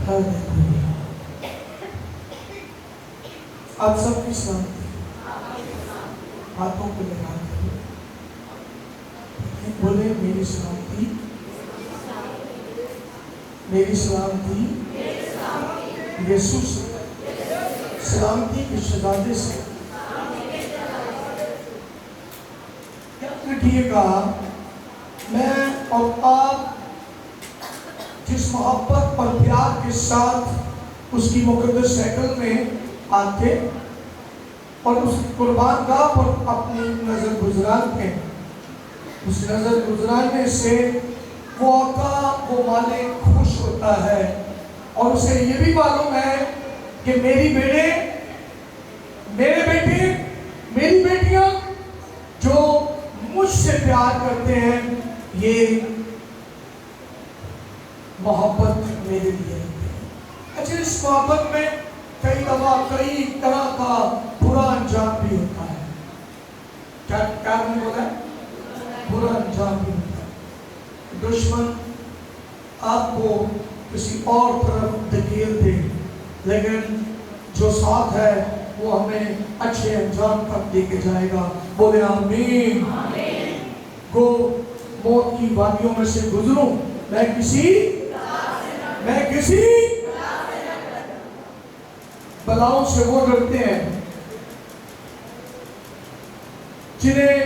Hallelujah. आप सबकी सलामती, हाथों को लगा दो, बोले मेरी सलामती, मेरी सलामती यीशु से, सलामती के शहजादे से। याद रखिएगा, मैं और आप जिस मोहब्बत और प्यार के साथ उसकी मुकद्दस हैकल में आते और उस कुर्बान गाह पर अपनी नजर गुजराते, उस नजर गुजराने से वो आका, वो मालिक खुश होता है और उसे ये भी मालूम है कि मेरी बेटे, मेरे बेटे, मेरी बेटियां जो मुझसे प्यार करते हैं, ये मोहब्बत मेरे लिए है। अच्छा, इस मोहब्बत में कई दफा कई तरह का बुरा अंजाम भी होता है। क्या क्या नहीं बोला? बुरा अंजाम भी होता है। दुश्मन आपको किसी और तरफ धकेल दे, लेकिन जो साथ है वो हमें अच्छे अंजाम तक लेके जाएगा। बोले आमीन। गो मौत की वादियों में से गुजरूं, मैं किसी बलाओं से वो डरते हैं जिन्हें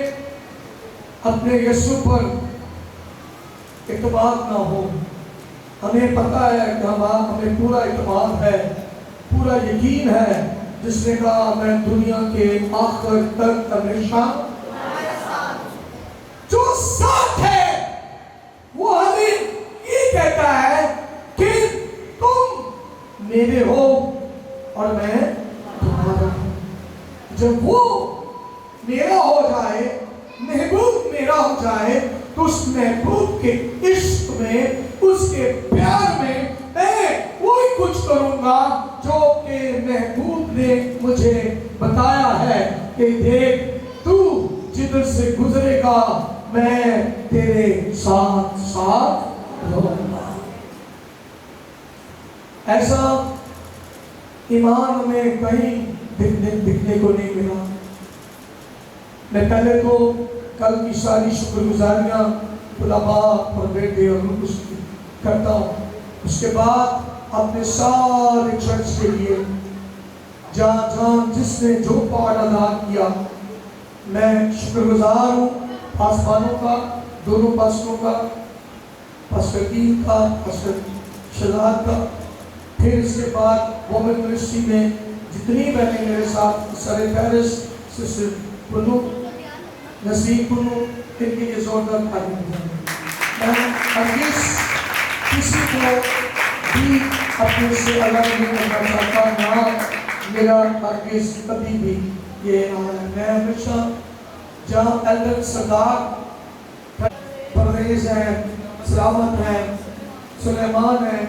अपने यीशु पर इत्मीनान ना हो। हमें पता है कि हमें पूरा इत्मीनान है, पूरा यकीन है, जिसने कहा मैं दुनिया के आखिर तक हमेशा जो साथ है, वो हमें ये कहता है कि तुम मेरे हो और मैं तुम्हारा हूं। जब वो मेरा हो जाए, महबूब मेरा हो जाए, तो उस महबूब के इश्क में, उसके प्यार में मैं वही कुछ करूंगा जो कि महबूब ने मुझे बताया है कि देख, तू जिधर से गुजरेगा मैं तेरे साथ साथ रहूंगा। ऐसा ईमान हमें कहीं दिखने को नहीं मिला। मैं पहले तो कल की सारी शुक्रगुजारियां खुदा बाप और बेटे और उसकी करता हूँ। उसके बाद अपने सारे चर्च के लिए जहाँ जहाँ जिसने जो पार्ट अदा किया, मैं शुक्रगुजार हूँ। आसमानों का, दोनों पास्टरों का, पास्टर टीम का, पास्टर शहजाद का, फिर इसके बाद वोमेन मिनिस्ट्री में जितनी बहनें मेरे साथ, सरे पेरिस, सिस्टर पुन्नू, नसीब पुन्नू, इनके लिए जोरदार तारीफ है। मैं हरगिज़ किसी को भी अपने से अलग नहीं करना चाहता, ना मेरा हरगिज़ कभी भी ये ना है। मैं हमेशा जहाँ एल्डर सरदार परवेज है, सलामत है, सुलेमान है,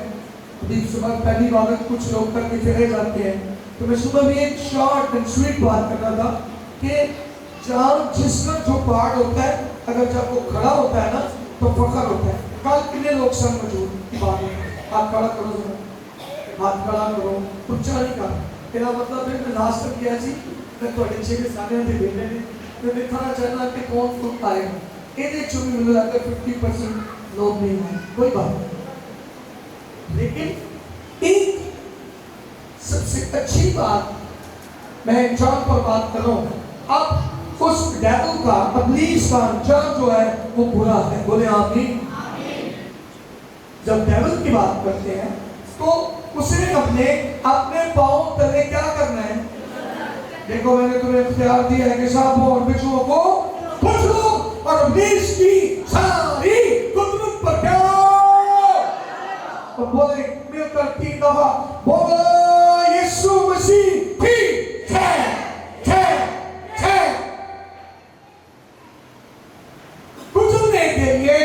अभी सुबह पहली बार कुछ लोग करके चले जाते हैं, तो मैं सुबह भी एक शॉर्ट एंड स्वीट बात करना था कि जहाँ जिसका जो पार्ट होता है, अगर जब वो खड़ा होता है ना, तो फखर होता है। कल कितने लोग सब मौजूद बात है, हाथ खड़ा करो, हाथ खड़ा करो, ऊंचा नहीं कर। तेरा मतलब है मैं लास्ट तक किया जी, मैं तो अच्छे के सामने दे देने ने मैं दिखाना चाहता कि कौन कौन आएगा। ये चुनी मिल जाता है 50% लोग नहीं आए, कोई बात नहीं। लेकिन एक सबसे अच्छी बात मैं जॉन पर बात कर रहा हूँ। अब उस डेविल का, इब्लीस का अंजाम जो है वो बुरा है। बोले आमीन। जब डेविल की बात करते हैं तो उसे अपने पाँव तले क्या करना है? देखो मैंने तुम्हें इख्तियार दिया है कि सांपों और बिच्छुओं को कुछ लो और इब्लीस की सारी कुदरत पर क्या, तो बोले मिलकर 3 दफा बोलो यीशु मसीह ठीक है। कुचलने के लिए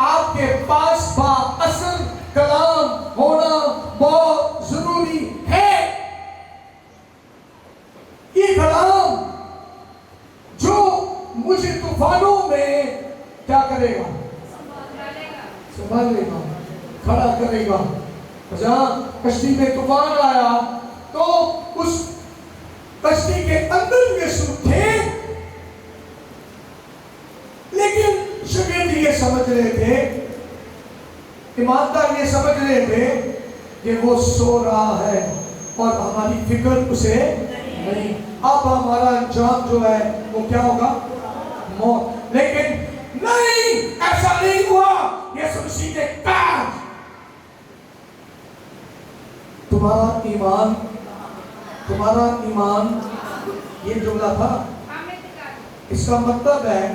आपके पास बाअसर कलाम होना बहुत जरूरी है। ये कलाम जो मुझे तूफानों में क्या करेगा? संभाल लेगा, खड़ा करेगा। جہاں کشتی میں طوفان آیا تو اس کشتی کے اندر یسوع تھے، لیکن شاگرد یہ سمجھ رہے تھے، ایماندار یہ سمجھ رہے تھے کہ وہ سو رہا ہے اور ہماری فکر اسے نہیں، اب ہمارا انجام جو ہے وہ کیا ہوگا؟ موت۔ لیکن نہیں، ایسا نہیں ہوا۔ یسوع مسیح نے کہا تمہارا ایمان، یہ جملہ تھا، اس کا مطلب ہے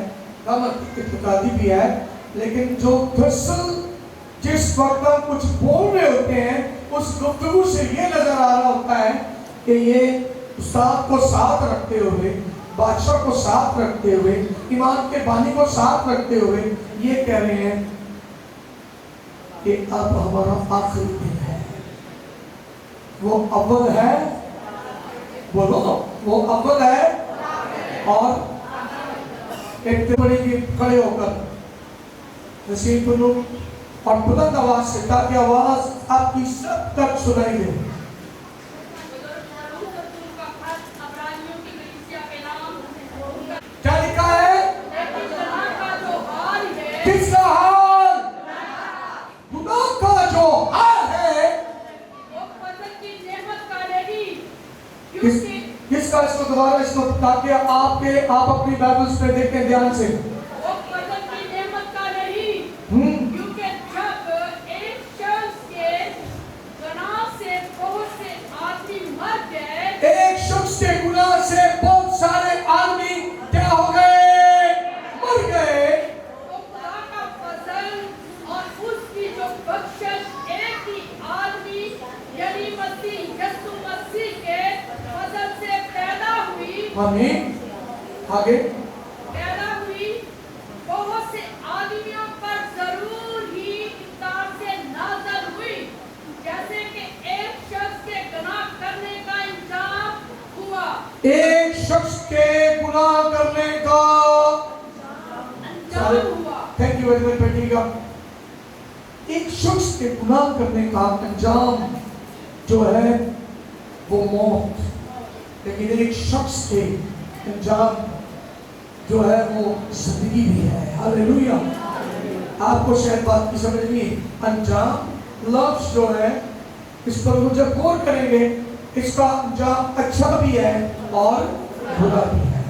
اعتقادی بھی ہے، لیکن جو دراصل جس وقت ہم کچھ بول رہے ہوتے ہیں اس گفتگو سے یہ نظر آ رہا ہوتا ہے کہ یہ استاد کو ساتھ رکھتے ہوئے، بادشاہ کو ساتھ رکھتے ہوئے، ایمان کے بانی کو ساتھ رکھتے ہوئے یہ کہہ رہے ہیں کہ اب ہمارا آخری دن ہے۔ وہ اول ہے، بولو، وہ اول ہے اور ایک بڑے گی کھڑے ہو کر نصیب کرو اور بلند آواز سے، تاکہ آواز آپ کی سب تک سنائی دے۔ کیا لکھا ہے؟ کس کا حال؟ گناہ کا جو حال ہے، کس کا؟ اس کو دوبارہ اس کو، تاکہ آپ اپنی بائبلز پہ دیکھیں دھیان سے۔ ایک شخص کے گناہ سے بہت سارے آدمی کیا ہو گئے؟ مر گئے۔ تو خدا کا فضل اور اس کی جو بخشش ایک ہی آدمی یعنی یسوع مسیح کے فضل سے پیدا ہوئی، آمین۔ آگے پیدا ہوئی، بہت سے آدمیوں پر ضرور ہی کتاب سے نازل ہوئی، جیسے کہ ایک شخص کے گناہ کرنے کا انجام ہوا۔ ایک شخص کے گناہ کرنے کا انجام ہوا۔ تھینک یو ویری مچ بیٹی کا۔ ایک شخص کے گناہ کرنے کا انجام جو ہے وہ موت، لیکن ایک شخص کے انجام جو ہے وہ زندگی بھی ہے۔ ہاللیلویا۔ آپ کو شاید بات کی سمجھ نہیں، انجام لفظ جو ہے اس پر وہ جب غور کریں گے، اس کا انجام اچھا بھی ہے اور برا بھی ہے۔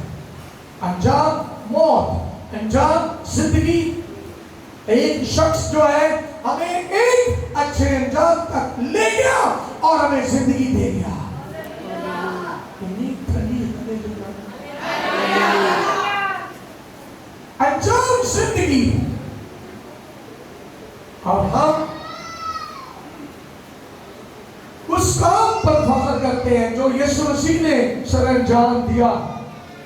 انجام موت، انجام زندگی۔ ایک شخص جو ہے ہمیں ایک اچھے انجام تک لے گیا اور ہمیں زندگی دے گیا۔ انجام زندگی، اور ہم اس کام پر فخر کرتے ہیں جو یسوع مسیح نے سر انجام دیا۔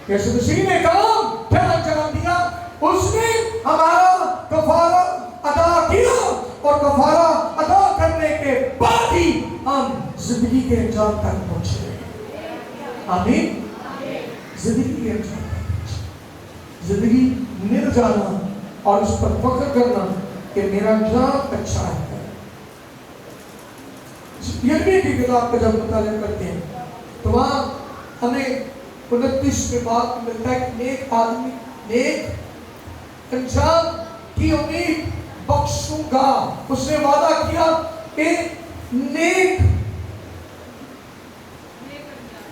یسوع مسیح نے کام پھر انجام دیا، اس نے ہمارا کفارہ ادا کیا اور کفارہ ادا کرنے کے بعد ہی ہم زندگی کے انجام تک پہنچے۔ آمین۔ زندگی کے انجام تک پہنچے، زندگی مل جانا اور اس پر فخر کرنا کہ میرا انجام اچھا ہے۔ یرمیہ کی کتاب کا جب مطالعہ کرتے ہیں تو وہاں ہمیں 29 کے بعد ملتا ہے کہ نیک آدمی نیک انجام کی امید بخشوں گا۔ اس نے وعدہ کیا کہ نیک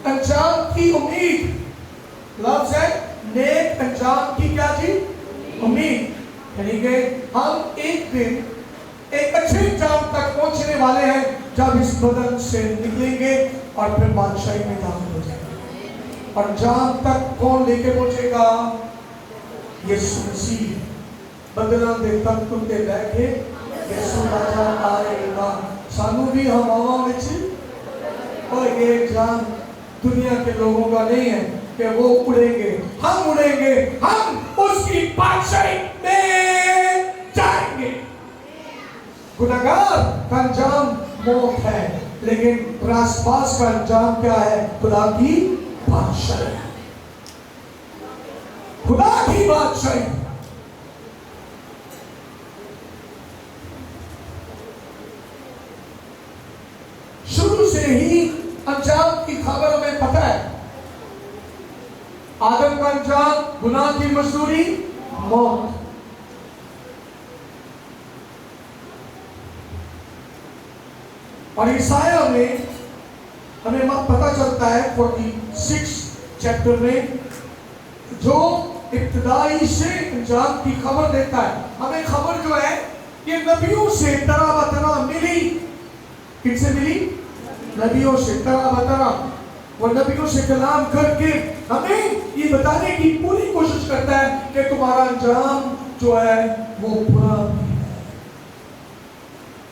انجام کی امید، لفظ ہے نیک انجام کی کیا جی؟ امید، یعنی کہ ہم ایک دن ایک اچھے انجام تک پہنچنے والے ہیں جب اس بدن سے نکلیں گے اور پھر بادشاہی میں داخل ہو جائیں گے۔ اور انجام تک کون لے کے پہنچے گا؟ یسوع مسیح۔ بدلاں دے تخت تے بیٹھے یسوع راجا آئے گا، سانو بھی ہواواں وچ، اور یہ جان دنیا کے لوگوں کا نہیں ہے کہ وہ اڑیں گے، ہم اڑیں گے، ہم اس کی بادشاہی میں جائیں گے۔ گناہگار کا انجام موت ہے، لیکن راست باز کا انجام کیا ہے؟ خدا کی بادشاہی، خدا کی بادشاہی۔ की खबर हमें पता है, आदम का अंजाम गुनाह की मजदूरी मौत। और ईसाया में हमें पता चलता है 46 चैप्टर में, जो इब्तिदाई से अंजाम की खबर देता है। हमें खबर जो है ये नबियों से तरह बतरा मिली। किनसे मिली? नबियों से तरह बतरा। वो नबियों से कलाम करके हमें ये बताने की पूरी कोशिश करता है कि तुम्हारा अंजाम जो है वो बुरा भी है,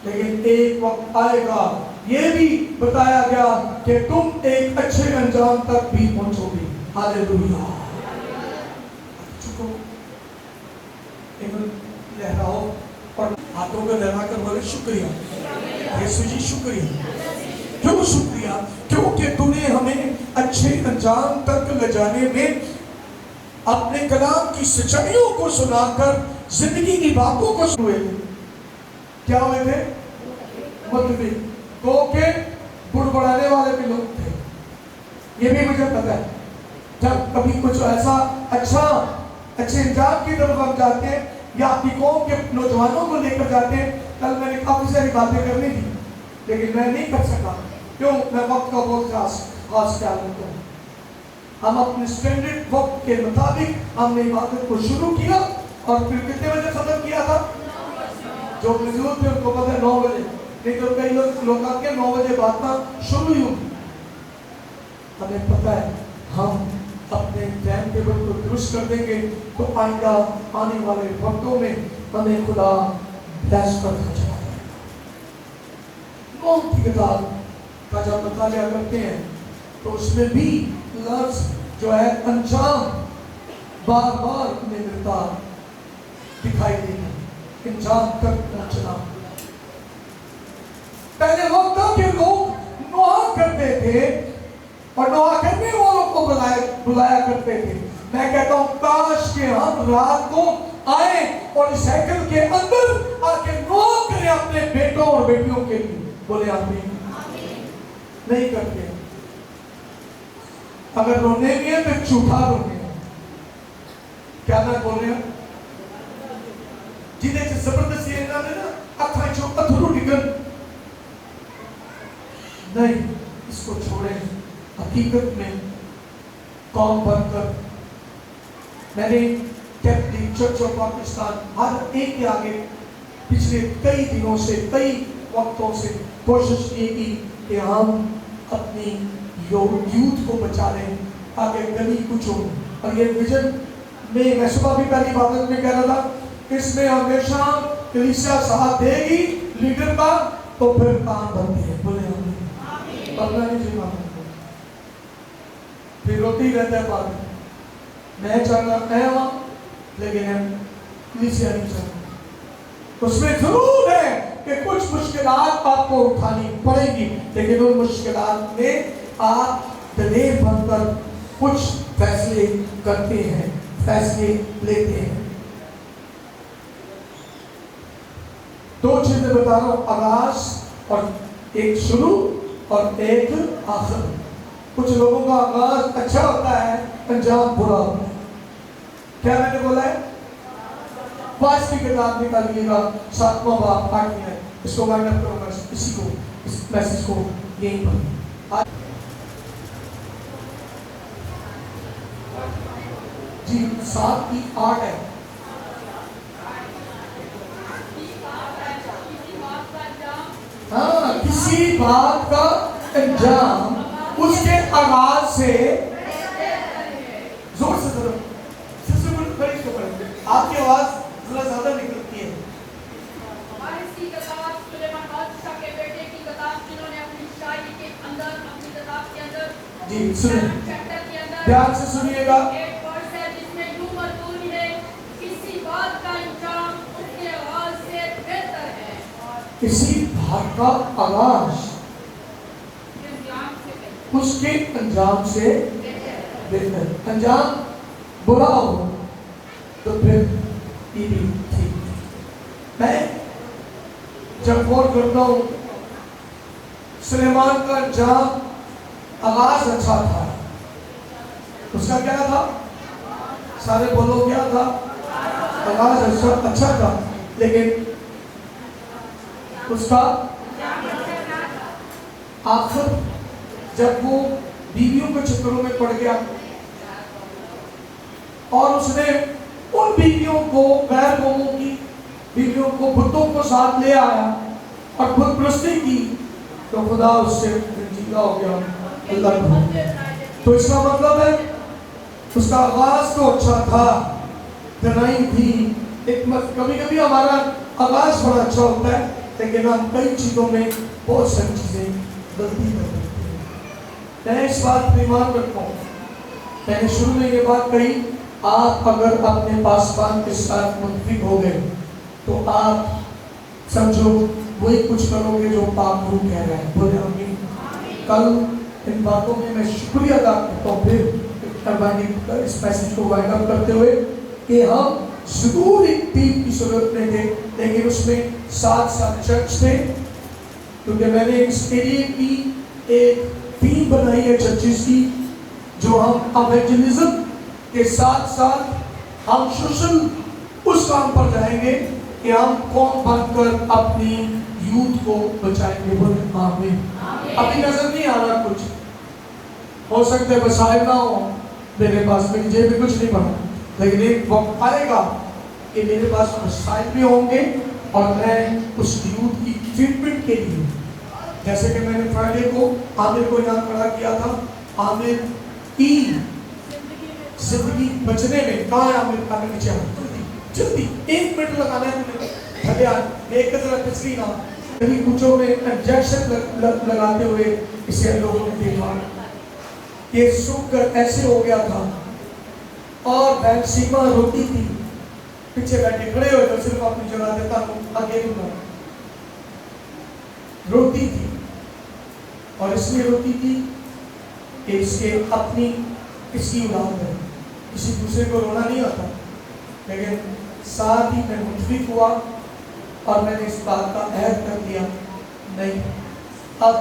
लेकिन एक वक्त आएगा, ये भी बताया गया कि तुम एक अच्छे अंजाम तक भी पहुंचोगे। हालेलुया। चुको, लहराओ और हाथों को लहराकर बोले शुक्रिया यीशु जी, शुक्रिया। क्यों शुक्रिया? क्योंकि तूने हमें अच्छे अंजाम तक ले जाने में अपने कलाम की सच्चाइयों को सुनाकर जिंदगी की बातों को सुने। क्या हुए थे? मतभेद, तो के बुड़बड़ाने वाले भी लोग थे। ये भी मुझे पता है। जब कभी कुछ ऐसा अच्छे अंजाम की तरफ हम जाते हैं या अपनी कौम के नौजवानों को लेकर जाते हैं, कल मैंने काफी सारी बातें करनी थी लेकिन मैं नहीं कर सका। क्यों? मैं वक्त का बहुत खास ख्याल रखता हूँ। हम अपने स्टैंडर्ड वक्त के मुताबिक हमने इबादत को शुरू किया और फिर कितने बजे खत्म किया था? जो मौजूद थे उनको पता है 9 बजे, नहीं तो कई लोग आके 9 बजे बात शुरू ही होगी। हमें पता है हम अपने टाइम टेबल को दुरुस्त कर देंगे तो आइंदा आने वाले वक्तों में हमें खुदा ब्लेस करता चला जाएगा। मौत की किताब का जब मुताला करते हैं तो उसमें भी लफ्ज जो है अंजाम बार बार हमें मिलता दिखाई देगा। अंजाम तक पहुंचना। पहले वक्त था कि लोग नोहा करते थे और नोहा करने वालों को बुलाया करते थे। मैं कहता हूं काश के हम रात को आए और इस हैकल के अंदर आके नोहा करें अपने बेटों और बेटियों के लिए। बोले आमीन। नहीं करते। अगर रोने भी है तो झूठा रोने। क्या मैं बोल रहे हैं? जिन्हें जबरदस्ती ना अखा चो अथरू निकल नहीं, इसको छोड़ें। हकीकत में कौम बनकर मैंने कैथोलिक चर्च ऑफ पाकिस्तान हर एक के आगे पिछले कई दिनों से, कई वक्तों से कोशिश की कि हम अपनी यूथ को बचा लें, आगे गली कुछ हो। और ये विजन में मैं सुबह भी पहली बात में कह रहा था, इसमें हमेशा कलीसिया साथ देगी लीडर का, तो फिर काम बनती है। बोले हमें पता नहीं जी मानो फिर रोती रहता है बात। मैं चाहना है वहां, लेकिन कलीसिया नहीं चाहता। उसमें जरूर है कि कुछ मुश्किलात आपको उठानी पड़ेगी, लेकिन उन मुश्किलात में आप दलेर बनकर कुछ फैसले करते हैं, फैसले लेते हैं। 2 चीजें बता रहा हूं, आगाज और एक शुरू और एक आखिर। कुछ लोगों का आगाज अच्छा होता है, अंजाम बुरा होता है। क्या मैंने बोला है? वाइस की किताब निकालिएगा, 7वां बाब 8 है। इसको वाइंड अप करूंगा, इसी को, इस मैसेज को यहीं पर। जी 7 की 8 है। हाँ, किसी बात का अंजाम उसके आगाज से जोर से करो, आपकी आवाज थोड़ा ज्यादा निकलती है। की किताब सुलेमान बादशाह के बेटे की किताब, जिन्होंने अपनी शायरी के अंदर, अपनी किताब के अंदर, जी सुनिए, चैप्टर के अंदर ध्यान से सुनिएगा। एक वर्स है जिसमें यूं मजबूरी है, किसी बात का अंजाम उसके आगाज से बेहतर है। किसी बात का आगाज उसके अंजाम से बेहतर। अंजाम बुरा हो तो फिर ये भी ठीक। मैं जब गौर करता हूँ, सुलेमान का अंजाम आगाज अच्छा था। उसका क्या था? सारे बोलो क्या था? आगाज अच्छा था, लेकिन उसका आखिर जब वो बीवियों के चक्करों में पड़ गया और उसने उन बीवियों को, गैर कौमों की बीवियों को, बुतों को साथ ले आया और खुद प्रस्ती की, तो खुदा उससे रंजीदा हो गया। अल्लाह को तो इसका मतलब है उसका आगाज तो अच्छा था, तनाई थी, हिकमत। कभी कभी हमारा आगाज बड़ा अच्छा होता है, लेकिन हम कई चीज़ों में बहुत सारी चीज़ें गलती कर देते हैं। मैं इस बात पर ईमान रखता हूँ, मैंने शुरू में ये बात कही, आप अगर अपने पासवान के साथ मुतफिक हो गए तो आप समझो वही कुछ करोगे जो पाक रूह कह रहा है। बोले आमीन। कल इन बातों में मैं शुक्रिया अदा करता हूँ फिर इस मैसेज को वाइंड अप करते हुए कि हम जरूर एक टीम की जरूरत नहीं थे, लेकिन उसमें 7 चर्च थे, क्योंकि मैंने इसके लिए भी एक टीम बनाई है चर्चेस की, जो हम इवेंजलिज्म के साथ साथ हम सोशल उस काम पर जाएंगे कि हम कौम बनकर अपनी यूथ को बचाएंगे। बोले आमीन। अभी नजर नहीं आ रहा कुछ, हो सकता है वसाइल ना हो मेरे पास, मेरी जेब में कुछ नहीं पड़ा, लेकिन एक वक्त आएगा कि मेरे पास वसाइल भी होंगे और मैं उस यूथ की ट्रीटमेंट के लिए, जैसे कि मैंने फ्राइडे को आमिर को यहाँ खड़ा किया था, आमिर की जिंदगी बचने में कहाँ है आमिर? आमिर नीचे जल्दी 1 मिनट लगाना है तुम्हें, थले आ एक तरह पिछली ना कभी कुछों में इंजेक्शन लगाते हुए इसे लोगों ने देखा, ये शुगर ऐसे हो गया था और वैक्सीमा रोती थी, पीछे बैठे खड़े हुए तो सिर्फ अपनी जगह देता हूँ, आगे दूंगा, रोती थी। और इसलिए रोती थी कि इसके अपनी इसकी औलाद है, किसी दूसरे को रोना नहीं आता। लेकिन साथ ही मैं मुतफिक हुआ और मैंने इस बात का अहद कर दिया, नहीं अब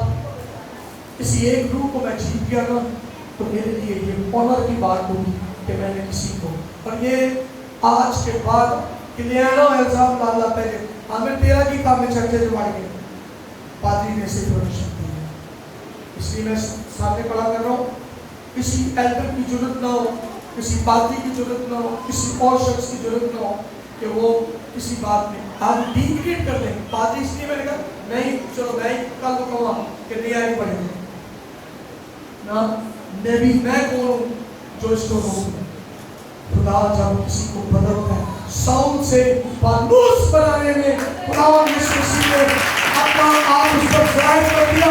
किसी एक रूह को मैं जीत गया ना, तो मेरे लिए ये ऑनर की बात होगी कि मैंने किसी को, और ये आज के बाद क्लियानो इल्जाम डालना पहले हमें तेरा की काम में चर्चे जुड़ा के पादरी ने से प्रोडक्शन दी है। इसलिए मैं सामने खड़ा कर रहा हूँ, किसी एल्डर की जरूरत ना हो, किसी पादरी की जरूरत ना हो, किसी और शख्स की जरूरत ना हो कि वो किसी बात में आज डिग्रेड कर दें। पादरी इसलिए मैंने कहा नहीं, चलो मैं कल को कहूँगा कि नहीं आनी पड़ेगी ना, मैं कौन हूँ जो इसको रोकूं? खुदा जब किसी को बदलता है साउंड से फानूस बनाने में, खुदा ने अपना आप उस पर जाहिर कर दिया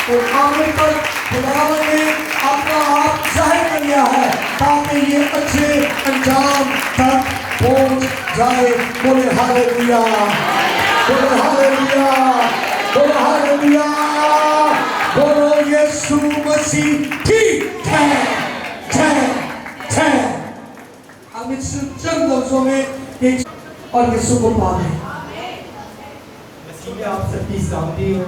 और आमिर पर खुदा ने अपना आप जाहिर कर लिया है ताकि ये अच्छे अंजाम तक पहुंच जाए। बोले हालेलुया, बोले हालेलुया, बोले हालेलुया, बोलो यीशु मसीह ठीक है, है। अब इस चंद लफ्जों में एक और यीशु को पाले। मसीह में आप सबकी सलामती हो।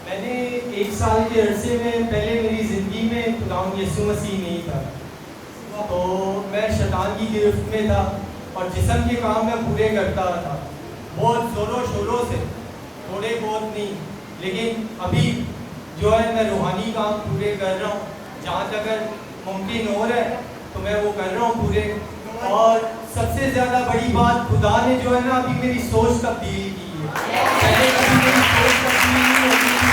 मैंने 1 साल के अरसे में पहले मेरी ज़िंदगी में खुदावंद यीशु मसीह नहीं था, तो मैं शैतान की गिरफ्त में था और जिस्म के काम मैं पूरे करता था, बहुत ज़ोरों शोरों से, थोड़े बहुत नहीं, लेकिन अभी जो है मैं रूहानी काम पूरे कर रहा हूँ, जहाँ तक मुमकिन हो रहा है तो मैं वो कर रहा हूँ पूरे। और सबसे ज़्यादा बड़ी बात, खुदा ने जो है ना अभी मेरी सोच तब्दील की है। पहले कभी मेरी सोच तब्दील नहीं होती थी,